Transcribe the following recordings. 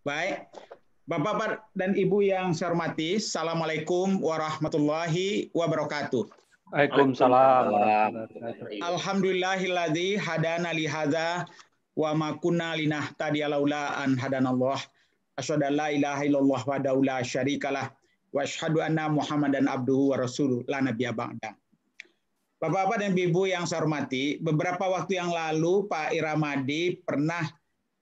Baik, Bapak dan Ibu yang saya hormati, Assalamualaikum warahmatullahi wabarakatuh. Waalaikumsalam warahmatullahi wabarakatuh. Alhamdulillahilladzi hadana li hadza wa ma kunna linahtadiya laula an hadanallah. Asyhadu an la ilaha illallah wahdahu la syarikalah wa asyhadu anna Muhammadan abduhu wa rasuluh la nabiyya ba'da. Bapak-bapak dan Ibu yang saya hormati, beberapa waktu yang lalu Pak Iramadi pernah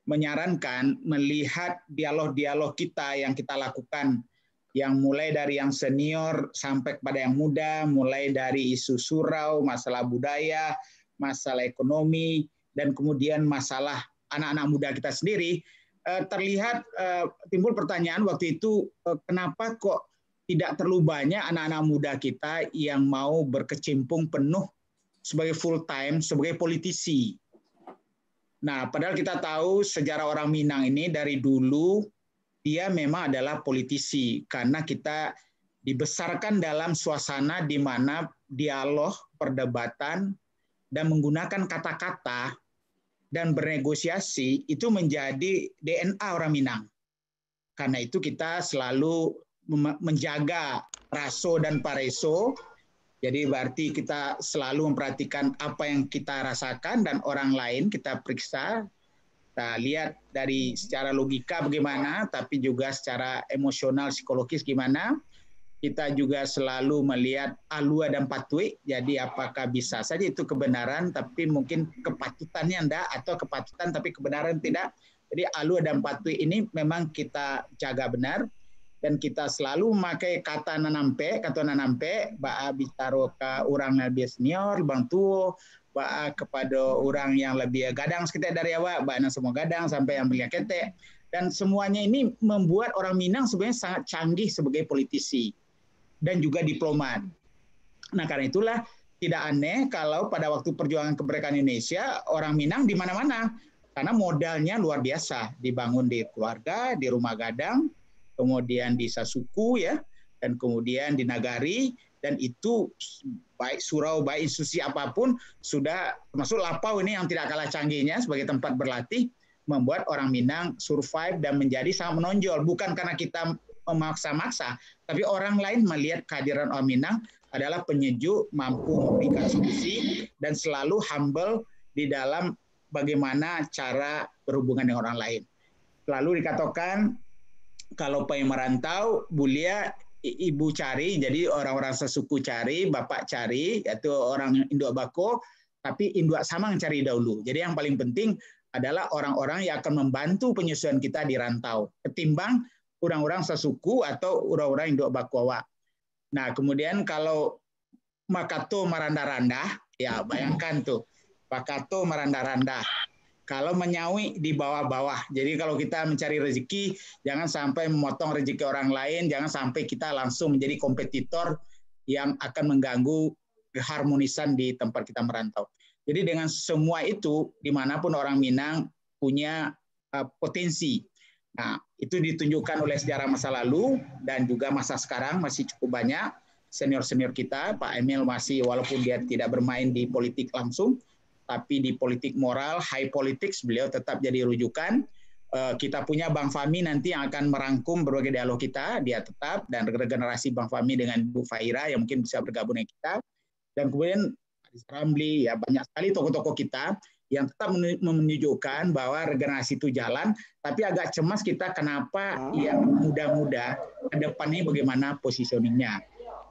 menyarankan melihat dialog-dialog kita yang kita lakukan, yang mulai dari yang senior sampai kepada yang muda, mulai dari isu surau, masalah budaya, masalah ekonomi, dan kemudian masalah anak-anak muda kita sendiri. Terlihat timbul pertanyaan waktu itu, kenapa kok tidak terlalu banyak anak-anak muda kita yang mau berkecimpung penuh sebagai full time, sebagai politisi. Nah, padahal kita tahu sejarah orang Minang ini dari dulu dia memang adalah politisi karena kita dibesarkan dalam suasana di mana dialog, perdebatan, dan menggunakan kata-kata dan bernegosiasi itu menjadi DNA orang Minang. Karena itu kita selalu menjaga raso dan pareso. Jadi berarti kita selalu memperhatikan apa yang kita rasakan dan orang lain kita periksa. Kita lihat dari secara logika bagaimana, tapi juga secara emosional, psikologis gimana. Kita juga selalu melihat alua dan patui, jadi apakah bisa saja itu kebenaran, tapi mungkin kepatutannya enggak, atau kepatutan tapi kebenaran tidak. Jadi alua dan patui ini memang kita jaga benar. Dan kita selalu memakai kata nanampe, ba'a bicara ke orang lebih senior, bang tuo, ba'a kepada orang yang lebih gadang sekitar dari awak, ba'a semua gadang sampai yang belia ketek. Dan semuanya ini membuat orang Minang sebenarnya sangat canggih sebagai politisi dan juga diplomat. Nah, karena itulah tidak aneh kalau pada waktu perjuangan kemerdekaan Indonesia, orang Minang di mana-mana. Karena modalnya luar biasa, dibangun di keluarga, di rumah gadang, kemudian di Sasuku ya, dan kemudian di Nagari, dan itu baik surau, baik institusi apapun sudah termasuk Lapau ini yang tidak kalah canggihnya sebagai tempat berlatih, membuat orang Minang survive dan menjadi sangat menonjol. Bukan karena kita memaksa-maksa, tapi orang lain melihat kehadiran orang Minang adalah penyejuk, mampu memberikan solusi, dan selalu humble di dalam bagaimana cara berhubungan dengan orang lain. Lalu dikatakan kalau pengen merantau, bulia ibu cari, jadi orang-orang sesuku cari, bapak cari, yaitu orang Induk Bako, tapi Induk Samang cari dahulu. Jadi yang paling penting adalah orang-orang yang akan membantu penyesuaian kita di rantau, ketimbang orang-orang sesuku atau orang-orang Induk Bakowa. Nah, kemudian kalau Makato meranda-randa, ya bayangkan tuh, Makato meranda-randa. Kalau menyawi di bawah-bawah. Jadi kalau kita mencari rezeki, jangan sampai memotong rezeki orang lain, jangan sampai kita langsung menjadi kompetitor yang akan mengganggu keharmonisan di tempat kita merantau. Jadi dengan semua itu, dimanapun orang Minang punya potensi. Nah, itu ditunjukkan oleh sejarah masa lalu dan juga masa sekarang masih cukup banyak senior-senior kita. Pak Emil masih, walaupun dia tidak bermain di politik langsung, tapi di politik moral, high politics, beliau tetap jadi rujukan. Kita punya Bang Fahmi nanti yang akan merangkum berbagai dialog kita, dia tetap, dan regenerasi Bang Fahmi dengan Bu Fahira yang mungkin bisa bergabung dengan kita. Dan kemudian Aris Ramli, ya banyak sekali tokoh-tokoh kita yang tetap menunjukkan bahwa regenerasi itu jalan, tapi agak cemas kita kenapa yang muda-muda ke depan ini bagaimana positioningnya.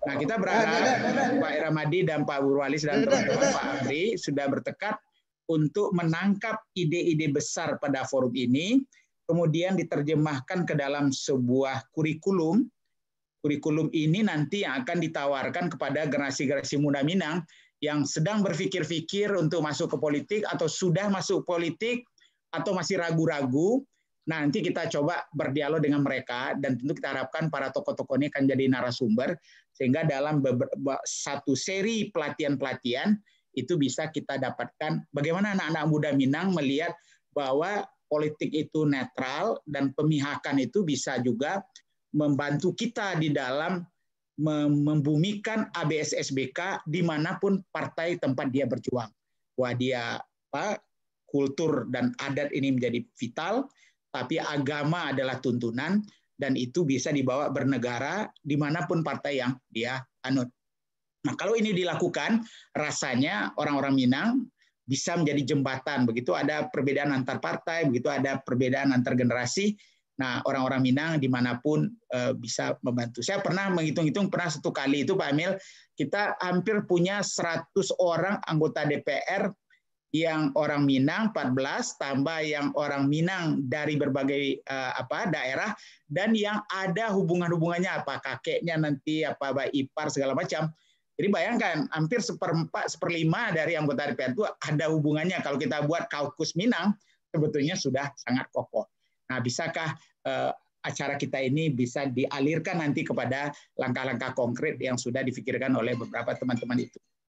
Nah, kita berharap Pak Iramadi dan Pak Burwalis dan teman-teman Pak Abri sudah bertekad untuk menangkap ide-ide besar pada forum ini, kemudian diterjemahkan ke dalam sebuah kurikulum. Kurikulum ini nanti yang akan ditawarkan kepada generasi-generasi muda Minang yang sedang berpikir-pikir untuk masuk ke politik atau sudah masuk politik atau masih ragu-ragu. Nah, nanti kita coba berdialog dengan mereka dan tentu kita harapkan para tokoh-tokoh ini akan jadi narasumber sehingga dalam satu seri pelatihan-pelatihan itu bisa kita dapatkan bagaimana anak-anak muda Minang melihat bahwa politik itu netral dan pemihakan itu bisa juga membantu kita di dalam membumikan ABS-SBK dimanapun partai tempat dia berjuang. Wah, dia kultur dan adat ini menjadi vital, tapi agama adalah tuntunan, dan itu bisa dibawa bernegara dimanapun partai yang dia anut. Nah, kalau ini dilakukan, rasanya orang-orang Minang bisa menjadi jembatan. Begitu ada perbedaan antar partai, begitu ada perbedaan antar generasi. Nah, orang-orang Minang dimanapun bisa membantu. Saya pernah menghitung-hitung, pernah satu kali itu Pak Emil, kita hampir punya 100 orang anggota DPR yang orang Minang 14, tambah yang orang Minang dari berbagai daerah, dan yang ada hubungan-hubungannya, apa kakeknya nanti, apa ipar, segala macam. Jadi bayangkan, hampir 1/4, 1/5 dari anggota DPR itu ada hubungannya. Kalau kita buat kaukus Minang, sebetulnya sudah sangat kokoh. Nah, bisakah acara kita ini bisa dialirkan nanti kepada langkah-langkah konkret yang sudah difikirkan oleh beberapa teman-teman itu?